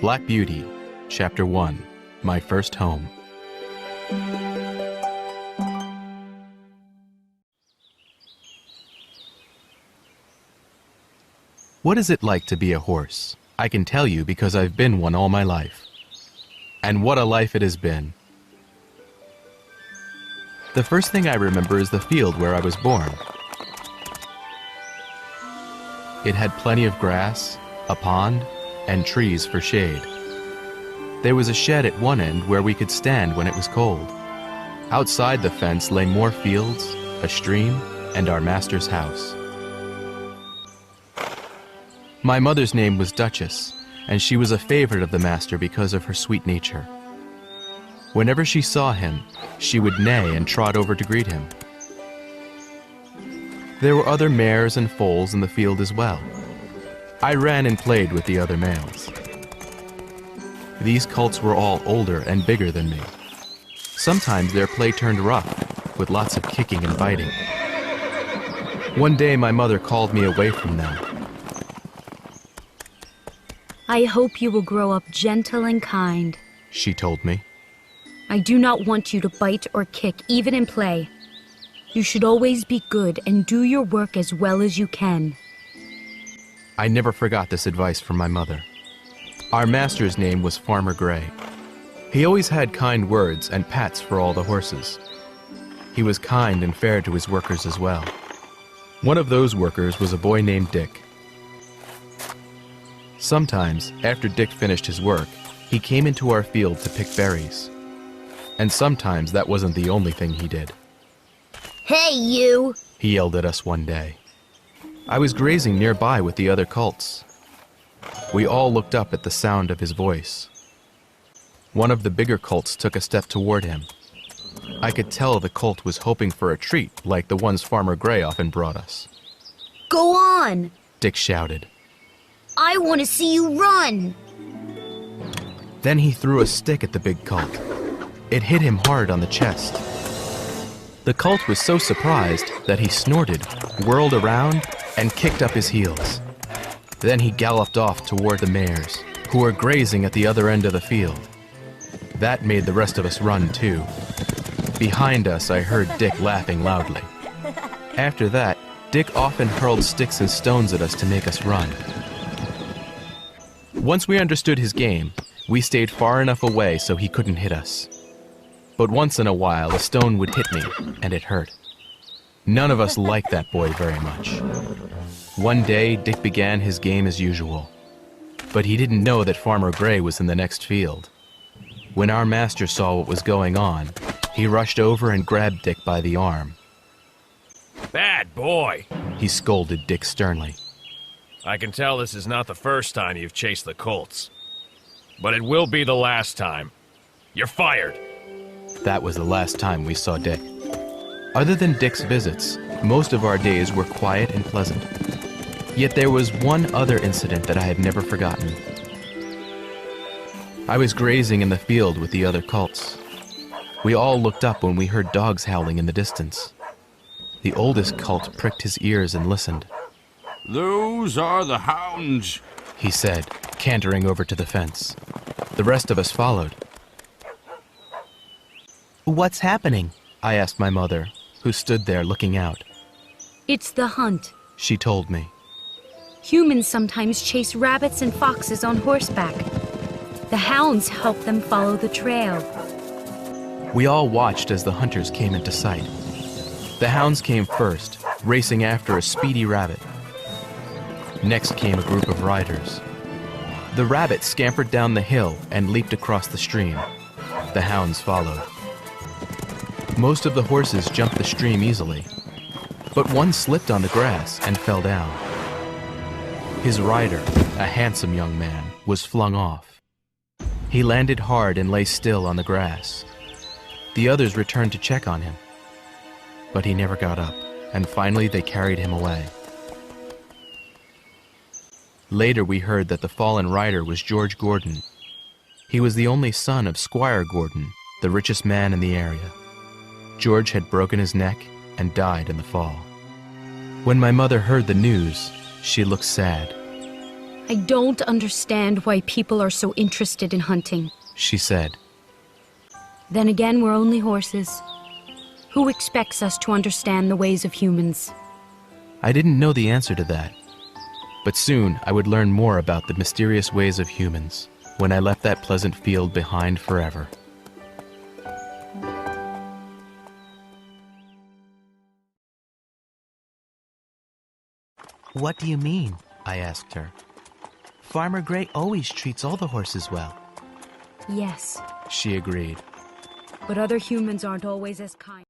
Black Beauty, Chapter 1, My First Home. What is it like to be a horse? I can tell you because I've been one all my life. And what a life it has been. The first thing I remember is the field where I was born. It had plenty of grass, a pond, and trees for shade. There was a shed at one end where we could stand when it was cold. Outside the fence lay more fields, a stream, and our master's house. My mother's name was Duchess, and she was a favorite of the master because of her sweet nature. Whenever she saw him, she would neigh and trot over to greet him. There were other mares and foals in the field as well. I ran and played with the other males. These colts were all older and bigger than me. Sometimes their play turned rough, with lots of kicking and biting. One day my mother called me away from them. I hope you will grow up gentle and kind, She told me. I do not want you to bite or kick, even in play. You should always be good and do your work as well as you can. I never forgot this advice from my mother. Our master's name was Farmer Gray. He always had kind words and pats for all the horses. He was kind and fair to his workers as well. One of those workers was a boy named Dick. Sometimes, after Dick finished his work, he came into our field to pick berries. And sometimes that wasn't the only thing he did. Hey, you! He yelled at us one day. I was grazing nearby with the other colts. We all looked up at the sound of his voice. One of the bigger colts took a step toward him. I could tell the colt was hoping for a treat like the ones Farmer Gray often brought us. Go on! Dick shouted. I want to see you run! Then he threw a stick at the big colt. It hit him hard on the chest. The colt was so surprised that he snorted, whirled around, and kicked up his heels. Then he galloped off toward the mares, who were grazing at the other end of the field. That made the rest of us run too. Behind us, I heard Dick laughing loudly. After that, Dick often hurled sticks and stones at us to make us run. Once we understood his game, we stayed far enough away so he couldn't hit us. But once in a while, a stone would hit me, and it hurt. None of us liked that boy very much. One day, Dick began his game as usual. But he didn't know that Farmer Gray was in the next field. When our master saw what was going on, he rushed over and grabbed Dick by the arm. Bad boy, He scolded Dick sternly. I can tell this is not the first time you've chased the colts. But it will be the last time. You're fired. That was the last time we saw Dick. Other than Dick's visits, most of our days were quiet and pleasant. Yet there was one other incident that I have never forgotten. I was grazing in the field with the other colts. We all looked up when we heard dogs howling in the distance. The oldest colt pricked his ears and listened. Those are the hounds, He said, cantering over to the fence. The rest of us followed. What's happening? I asked my mother, who stood there looking out. It's the hunt. She told me. Humans sometimes chase rabbits and foxes on horseback. The hounds help them follow the trail. We all watched as the hunters came into sight. The hounds came first, racing after a speedy rabbit. Next came a group of riders. The rabbit scampered down the hill and leaped across the stream. The hounds followed. Most of the horses jumped the stream easily, but one slipped on the grass and fell down. His rider, a handsome young man, was flung off. He landed hard and lay still on the grass. The others returned to check on him, but he never got up, and finally they carried him away. Later we heard that the fallen rider was George Gordon. He was the only son of Squire Gordon, the richest man in the area. George had broken his neck and died in the fall. When my mother heard the news, she looked sad. I don't understand why people are so interested in hunting. she said. Then again, we're only horses. Who expects us to understand the ways of humans? I didn't know the answer to that. But soon I would learn more about the mysterious ways of humans when I left that pleasant field behind forever. What do you mean? I asked her. Farmer Gray always treats all the horses well. Yes, She agreed. but other humans aren't always as kind.